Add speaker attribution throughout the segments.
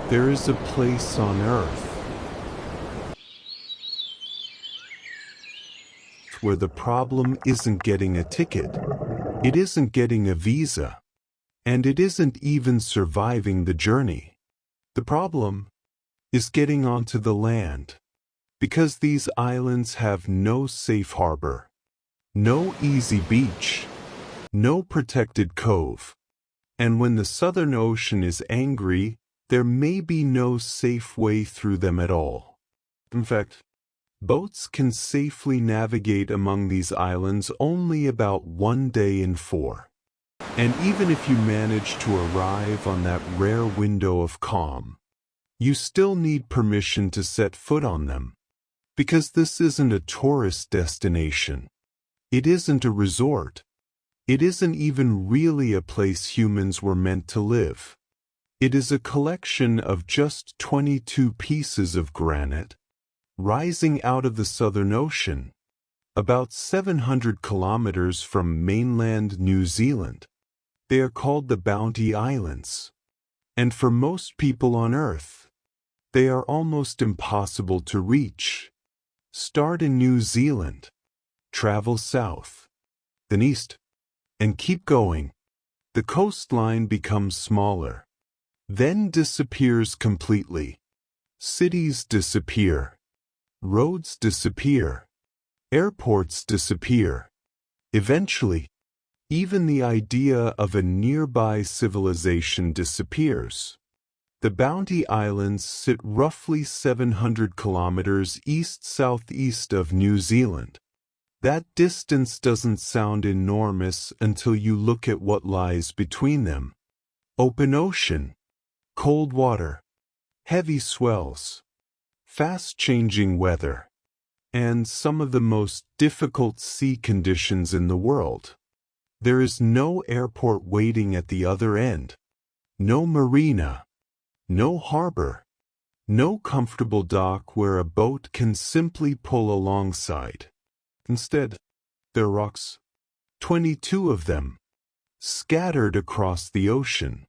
Speaker 1: There is a place on Earth where the problem isn't getting a ticket, it isn't getting a visa, and it isn't even surviving the journey. The problem is getting onto the land, because these islands have no safe harbor, no easy beach, no protected cove, and when the Southern Ocean is angry, there may be no safe way through them at all. In fact, boats can safely navigate among these islands only about 1 day in 4. And even if you manage to arrive on that rare window of calm, you still need permission to set foot on them. Because this isn't a tourist destination. It isn't a resort. It isn't even really a place humans were meant to live. It is a collection of just 22 pieces of granite, rising out of the Southern Ocean, about 700 kilometers from mainland New Zealand. They are called the Bounty Islands, and for most people on Earth, they are almost impossible to reach. Start in New Zealand, travel south, then east, and keep going. The coastline becomes smaller, then disappears completely. Cities disappear. Roads disappear. Airports disappear. Eventually, even the idea of a nearby civilization disappears. The Bounty Islands sit roughly 700 kilometers east-southeast of New Zealand. That distance doesn't sound enormous until you look at what lies between them. Open ocean, cold water, heavy swells, fast-changing weather, and some of the most difficult sea conditions in the world. There is no airport waiting at the other end, no marina, no harbor, no comfortable dock where a boat can simply pull alongside. Instead, there are rocks, 22 of them, scattered across the ocean.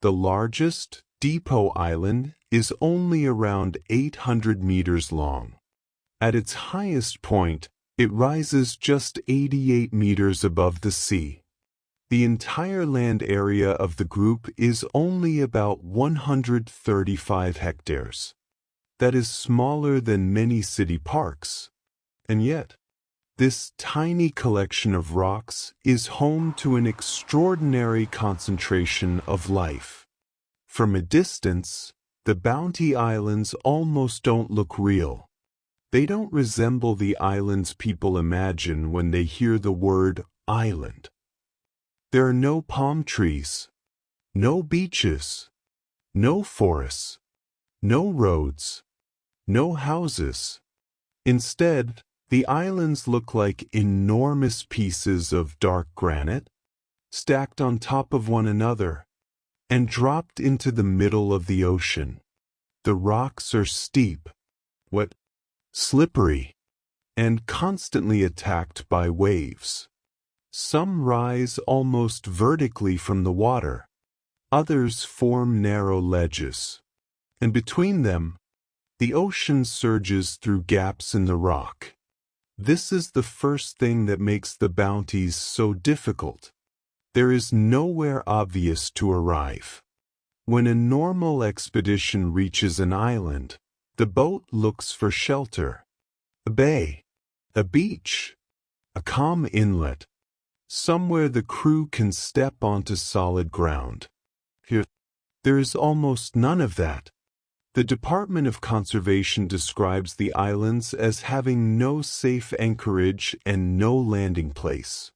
Speaker 1: The largest, Depot Island, is only around 800 meters long. At its highest point, it rises just 88 meters above the sea. The entire land area of the group is only about 135 hectares. That is smaller than many city parks. And yet, this tiny collection of rocks is home to an extraordinary concentration of life. From a distance, the Bounty Islands almost don't look real. They don't resemble the islands people imagine when they hear the word island. There are no palm trees, no beaches, no forests, no roads, no houses. Instead, the islands look like enormous pieces of dark granite, stacked on top of one another, and dropped into the middle of the ocean. The rocks are steep, wet, slippery, and constantly attacked by waves. Some rise almost vertically from the water, others form narrow ledges, and between them, the ocean surges through gaps in the rock. This is the first thing that makes the bounties so difficult. There is nowhere obvious to arrive. When a normal expedition reaches an island, the boat looks for shelter. A bay, a beach, a calm inlet, somewhere the crew can step onto solid ground. Here, there is almost none of that. The Department of Conservation describes the islands as having no safe anchorage and no landing place.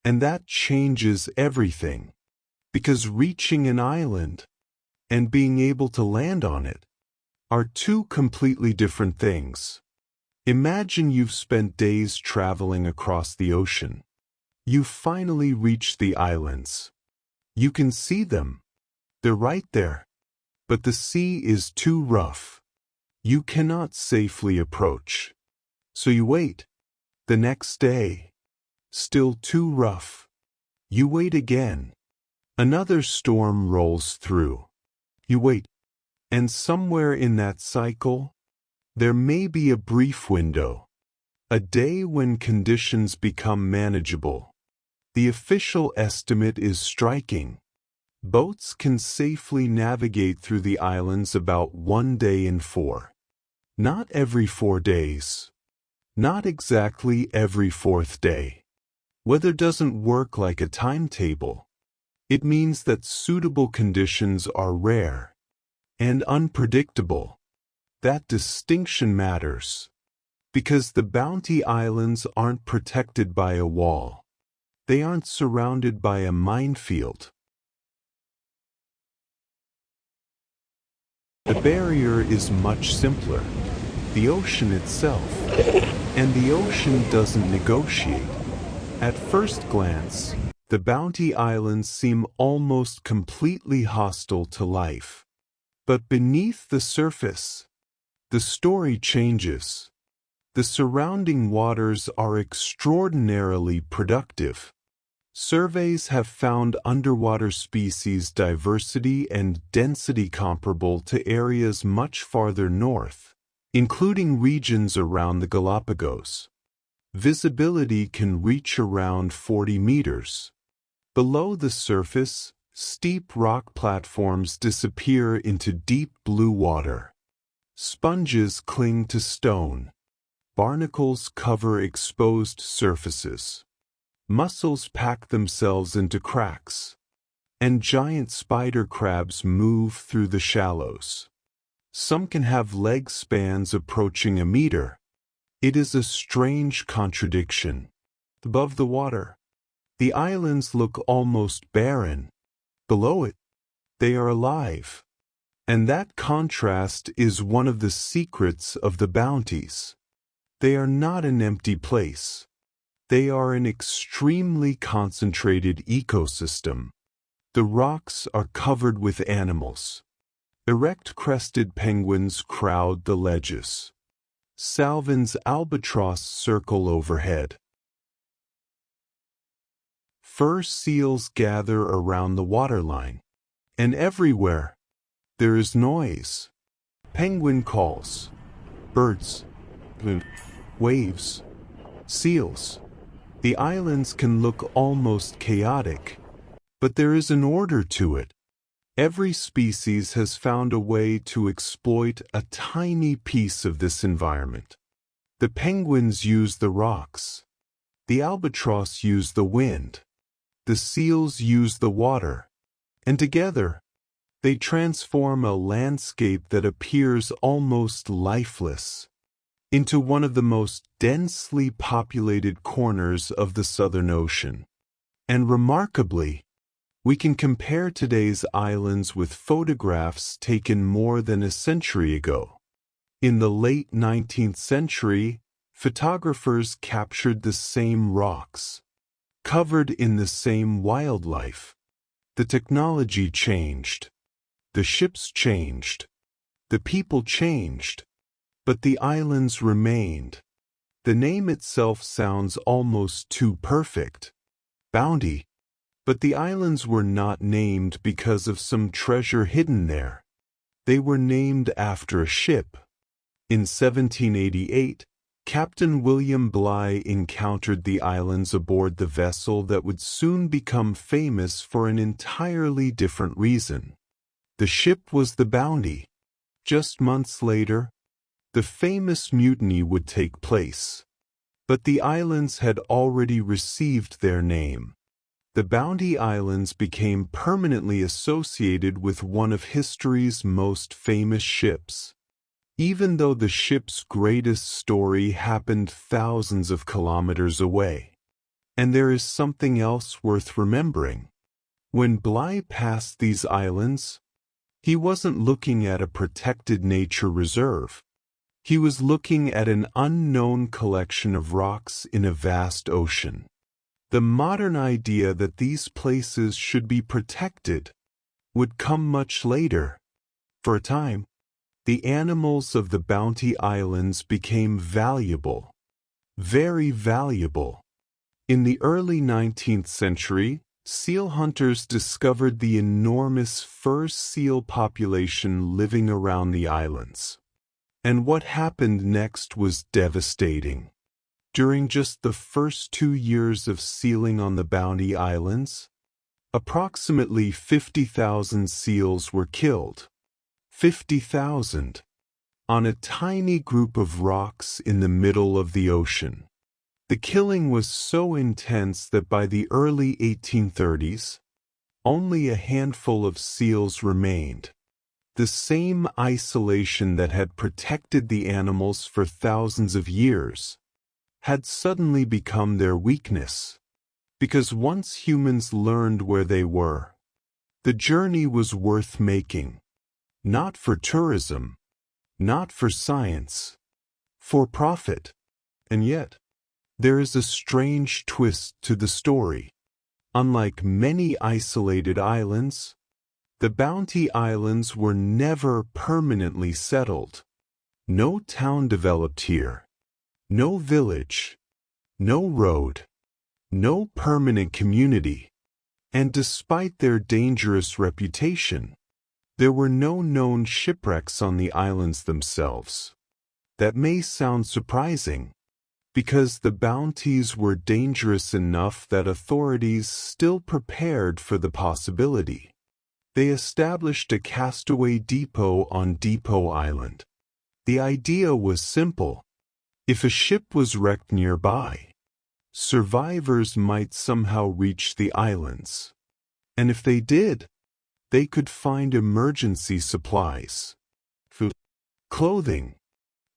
Speaker 1: And that changes everything, because reaching an island and being able to land on it are two completely different things. Imagine you've spent days traveling across the ocean. You finally reach the islands. You can see them. They're right there. But the sea is too rough. You cannot safely approach. So you wait. The next day, still too rough. You wait again. Another storm rolls through. You wait. And somewhere in that cycle, there may be a brief window, a day when conditions become manageable. The official estimate is striking. Boats can safely navigate through the islands about 1 day in 4. Not every 4 days. Not exactly every 4th day. Weather doesn't work like a timetable. It means that suitable conditions are rare and unpredictable. That distinction matters, because the Bounty Islands aren't protected by a wall. They aren't surrounded by a minefield. The barrier is much simpler. The ocean itself. And the ocean doesn't negotiate. At first glance, the Bounty Islands seem almost completely hostile to life. But beneath the surface, the story changes. The surrounding waters are extraordinarily productive. Surveys have found underwater species diversity and density comparable to areas much farther north, including regions around the Galapagos. Visibility can reach around 40 meters. Below the surface, steep rock platforms disappear into deep blue water. Sponges cling to stone. Barnacles cover exposed surfaces. Mussels pack themselves into cracks. And giant spider crabs move through the shallows. Some can have leg spans approaching a meter. It is a strange contradiction. Above the water, the islands look almost barren. Below it, they are alive. And that contrast is one of the secrets of the bounties. They are not an empty place. They are an extremely concentrated ecosystem. The rocks are covered with animals. Erect crested penguins crowd the ledges. Salvin's albatross circle overhead. Fur seals gather around the waterline. And everywhere, there is noise. Penguin calls. Birds. Waves. Seals. The islands can look almost chaotic, but there is an order to it. Every species has found a way to exploit a tiny piece of this environment. The penguins use the rocks. The albatross use the wind. The seals use the water. And together, they transform a landscape that appears almost lifeless into one of the most densely populated corners of the Southern Ocean. And remarkably, we can compare today's islands with photographs taken more than a century ago. In the late 19th century, photographers captured the same rocks, covered in the same wildlife. The technology changed. The ships changed. The people changed. But the islands remained. The name itself sounds almost too perfect. Bounty. But the islands were not named because of some treasure hidden there. They were named after a ship. In 1788, Captain William Bligh encountered the islands aboard the vessel that would soon become famous for an entirely different reason. The ship was the Bounty. Just months later, the famous mutiny would take place. But the islands had already received their name. The Bounty Islands became permanently associated with one of history's most famous ships. Even though the ship's greatest story happened thousands of kilometers away. And there is something else worth remembering. When Bligh passed these islands, he wasn't looking at a protected nature reserve. He was looking at an unknown collection of rocks in a vast ocean. The modern idea that these places should be protected would come much later. For a time, the animals of the Bounty Islands became valuable, very valuable. In the early 19th century, seal hunters discovered the enormous fur seal population living around the islands. And what happened next was devastating. During just the first 2 years of sealing on the Bounty Islands, approximately 50,000 seals were killed. 50,000. On a tiny group of rocks in the middle of the ocean. The killing was so intense that by the early 1830s, only a handful of seals remained. The same isolation that had protected the animals for thousands of years had suddenly become their weakness. Because once humans learned where they were, the journey was worth making. Not for tourism, not for science, for profit. And yet, there is a strange twist to the story. Unlike many isolated islands, the Bounty Islands were never permanently settled. No town developed here. No village. No road. No permanent community. And despite their dangerous reputation, there were no known shipwrecks on the islands themselves. That may sound surprising, because the bounties were dangerous enough that authorities still prepared for the possibility. They established a castaway depot on Depot Island. The idea was simple. If a ship was wrecked nearby, survivors might somehow reach the islands. And if they did, they could find emergency supplies, food, clothing,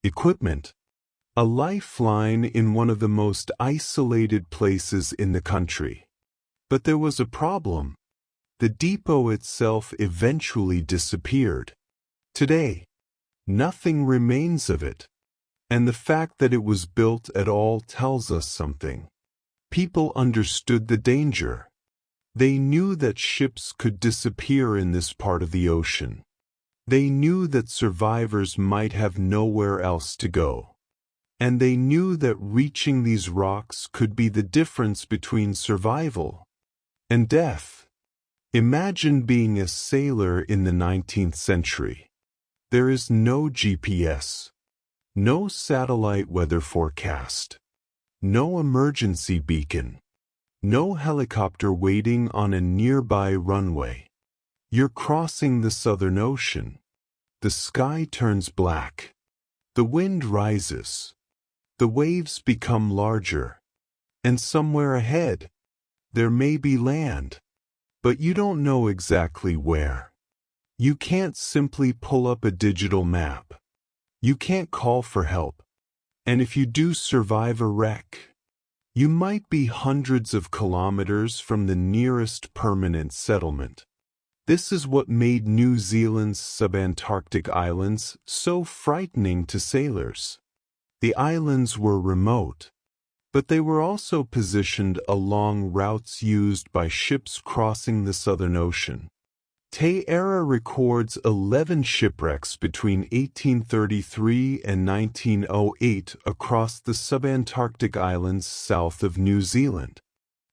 Speaker 1: equipment, a lifeline in one of the most isolated places in the country. But there was a problem. The depot itself eventually disappeared. Today, nothing remains of it. And the fact that it was built at all tells us something. People understood the danger. They knew that ships could disappear in this part of the ocean. They knew that survivors might have nowhere else to go. And they knew that reaching these rocks could be the difference between survival and death. Imagine being a sailor in the 19th century. There is no GPS, no satellite weather forecast, no emergency beacon, no helicopter waiting on a nearby runway. You're crossing the Southern Ocean. The sky turns black. The wind rises. The waves become larger. And somewhere ahead, there may be land. But you don't know exactly where. You can't simply pull up a digital map. You can't call for help. And if you do survive a wreck, you might be hundreds of kilometers from the nearest permanent settlement. This is what made New Zealand's subantarctic islands so frightening to sailors. The islands were remote, but they were also positioned along routes used by ships crossing the Southern Ocean. Te Ara records 11 shipwrecks between 1833 and 1908 across the subantarctic islands south of New Zealand.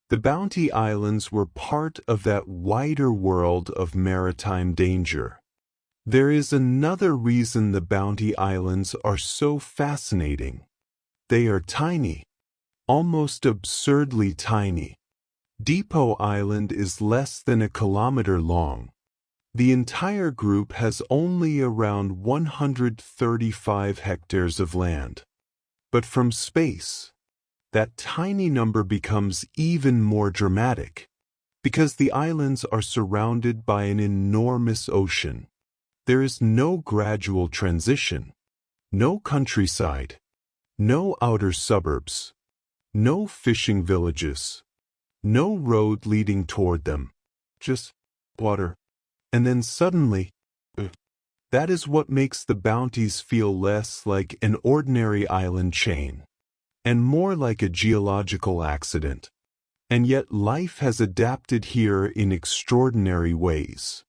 Speaker 1: The Bounty Islands were part of that wider world of maritime danger. There is another reason the Bounty Islands are so fascinating. They are tiny. Almost absurdly tiny. Depot Island is less than a kilometer long. The entire group has only around 135 hectares of land. But from space, that tiny number becomes even more dramatic, because the islands are surrounded by an enormous ocean. There is no gradual transition, no countryside, no outer suburbs, no fishing villages, no road leading toward them, just water. And then suddenly, that is what makes the bounties feel less like an ordinary island chain, and more like a geological accident. And yet life has adapted here in extraordinary ways.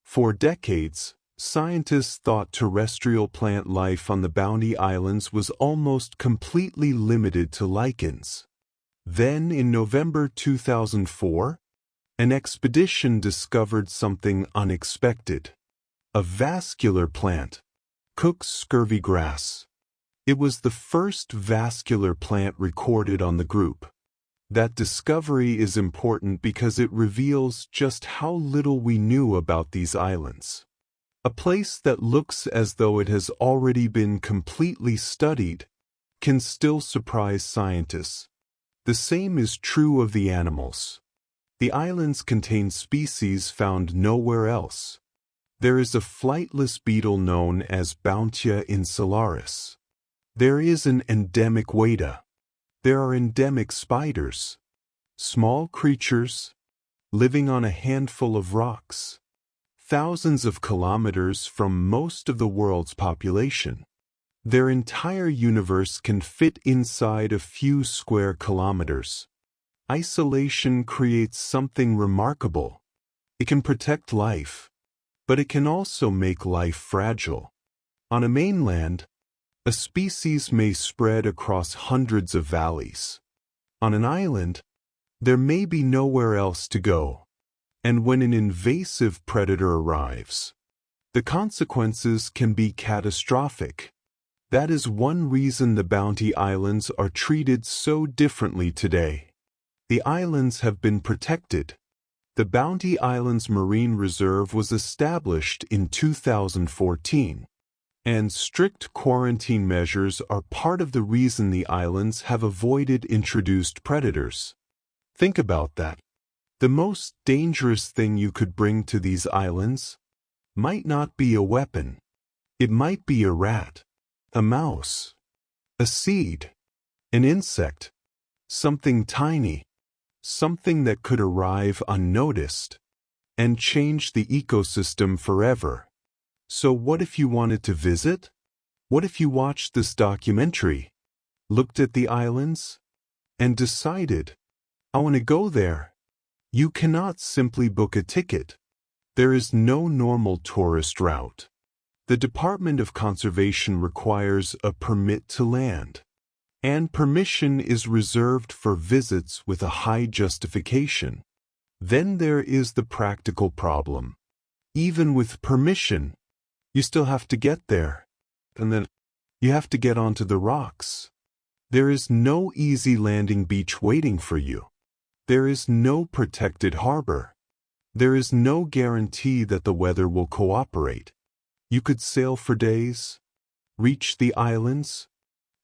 Speaker 1: For decades, scientists thought terrestrial plant life on the Bounty Islands was almost completely limited to lichens. Then in November 2004, An expedition discovered something unexpected. A vascular plant, Cook's scurvy grass. It was the first vascular plant recorded on the group. That discovery is important because it reveals just how little we knew about these islands. A place that looks as though it has already been completely studied can still surprise scientists. The same is true of the animals. The islands contain species found nowhere else. There is a flightless beetle known as Bountia insularis. There is an endemic weta. There are endemic spiders. Small creatures living on a handful of rocks. Thousands of kilometers from most of the world's population. Their entire universe can fit inside a few square kilometers. Isolation creates something remarkable. It can protect life, but it can also make life fragile. On a mainland, a species may spread across hundreds of valleys. On an island, there may be nowhere else to go. And when an invasive predator arrives, the consequences can be catastrophic. That is one reason the Bounty Islands are treated so differently today. The islands have been protected. The Bounty Islands Marine Reserve was established in 2014, and strict quarantine measures are part of the reason the islands have avoided introduced predators. Think about that. The most dangerous thing you could bring to these islands might not be a weapon. It might be a rat, a mouse, a seed, an insect, something tiny, something that could arrive unnoticed and change the ecosystem forever. So what if you wanted to visit? What if you watched this documentary, looked at the islands, and decided, I want to go there? You cannot simply book a ticket. There is no normal tourist route. The Department of Conservation requires a permit to land, and permission is reserved for visits with a high justification. Then there is the practical problem. Even with permission, you still have to get there, and then you have to get onto the rocks. There is no easy landing beach waiting for you. There is no protected harbor. There is no guarantee that the weather will cooperate. You could sail for days, reach the islands,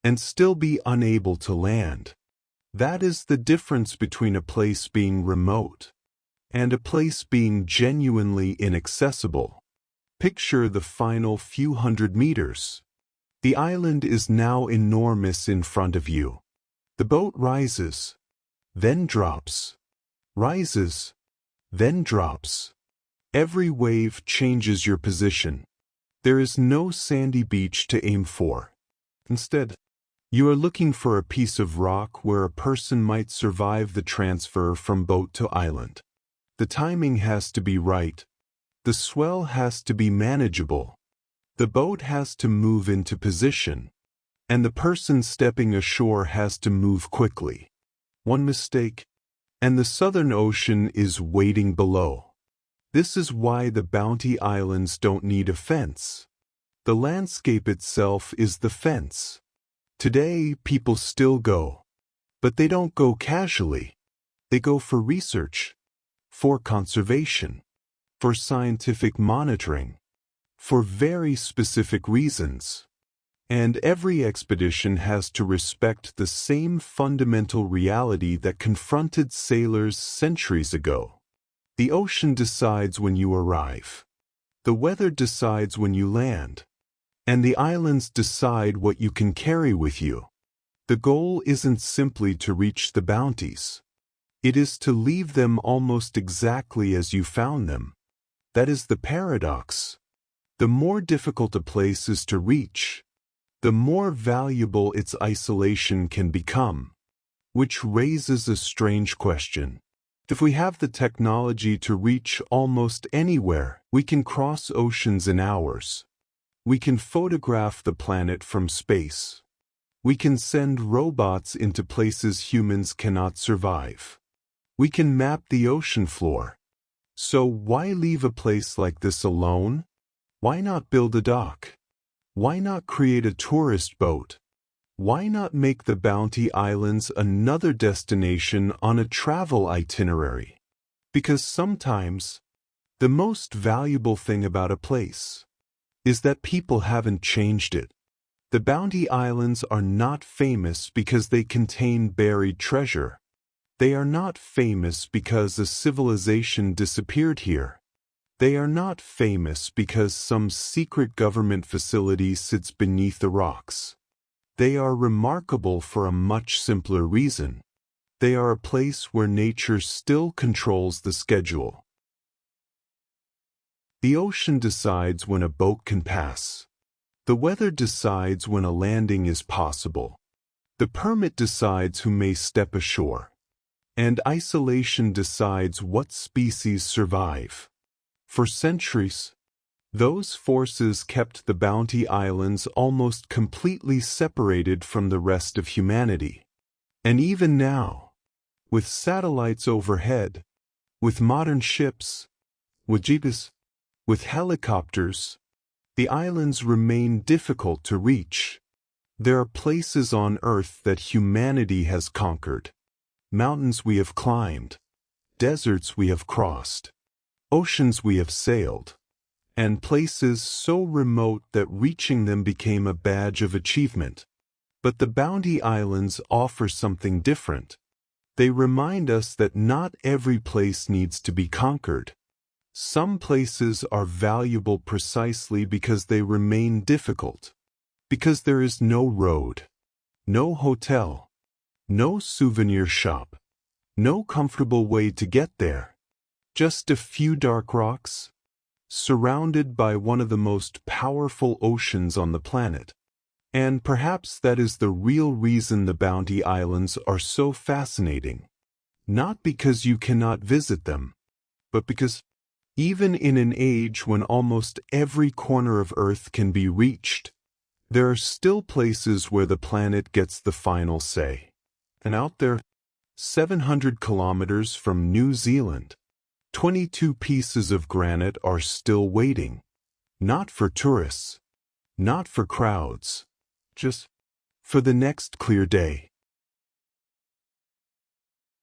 Speaker 1: and still be unable to land. That is the difference between a place being remote and a place being genuinely inaccessible. Picture the final few hundred meters. The island is now enormous in front of you. The boat rises, then drops, rises, then drops. Every wave changes your position. There is no sandy beach to aim for. Instead, you are looking for a piece of rock where a person might survive the transfer from boat to island. The timing has to be right. The swell has to be manageable. The boat has to move into position, and the person stepping ashore has to move quickly. One mistake, and the Southern Ocean is waiting below. This is why the Bounty Islands don't need a fence. The landscape itself is the fence. Today, people still go, but they don't go casually. They go for research, for conservation, for scientific monitoring, for very specific reasons. And every expedition has to respect the same fundamental reality that confronted sailors centuries ago. The ocean decides when you arrive. The weather decides when you land. And the islands decide what you can carry with you. The goal isn't simply to reach the bounties. It is to leave them almost exactly as you found them. That is the paradox. The more difficult a place is to reach, the more valuable its isolation can become. Which raises a strange question. If we have the technology to reach almost anywhere, we can cross oceans in hours. We can photograph the planet from space. We can send robots into places humans cannot survive. We can map the ocean floor. So why leave a place like this alone? Why not build a dock? Why not create a tourist boat? Why not make the Bounty Islands another destination on a travel itinerary? Because sometimes, the most valuable thing about a place is that people haven't changed it. The Bounty Islands are not famous because they contain buried treasure. They are not famous because a civilization disappeared here. They are not famous because some secret government facility sits beneath the rocks. They are remarkable for a much simpler reason. They are a place where nature still controls the schedule. The ocean decides when a boat can pass. The weather decides when a landing is possible. The permit decides who may step ashore. And isolation decides what species survive. For centuries, those forces kept the Bounty Islands almost completely separated from the rest of humanity. And even now, with satellites overhead, with modern ships, with jeeps, with helicopters, the islands remain difficult to reach. There are places on Earth that humanity has conquered, mountains we have climbed, deserts we have crossed, oceans we have sailed, and places so remote that reaching them became a badge of achievement. But the Bounty Islands offer something different. They remind us that not every place needs to be conquered. Some places are valuable precisely because they remain difficult. Because there is no road, no hotel, no souvenir shop, no comfortable way to get there. Just a few dark rocks, surrounded by one of the most powerful oceans on the planet. And perhaps that is the real reason the Bounty Islands are so fascinating. Not because you cannot visit them, but because, even in an age when almost every corner of Earth can be reached, there are still places where the planet gets the final say. And out there, 700 kilometers from New Zealand, 22 pieces of granite are still waiting. Not for tourists, not for crowds, just for the next clear day.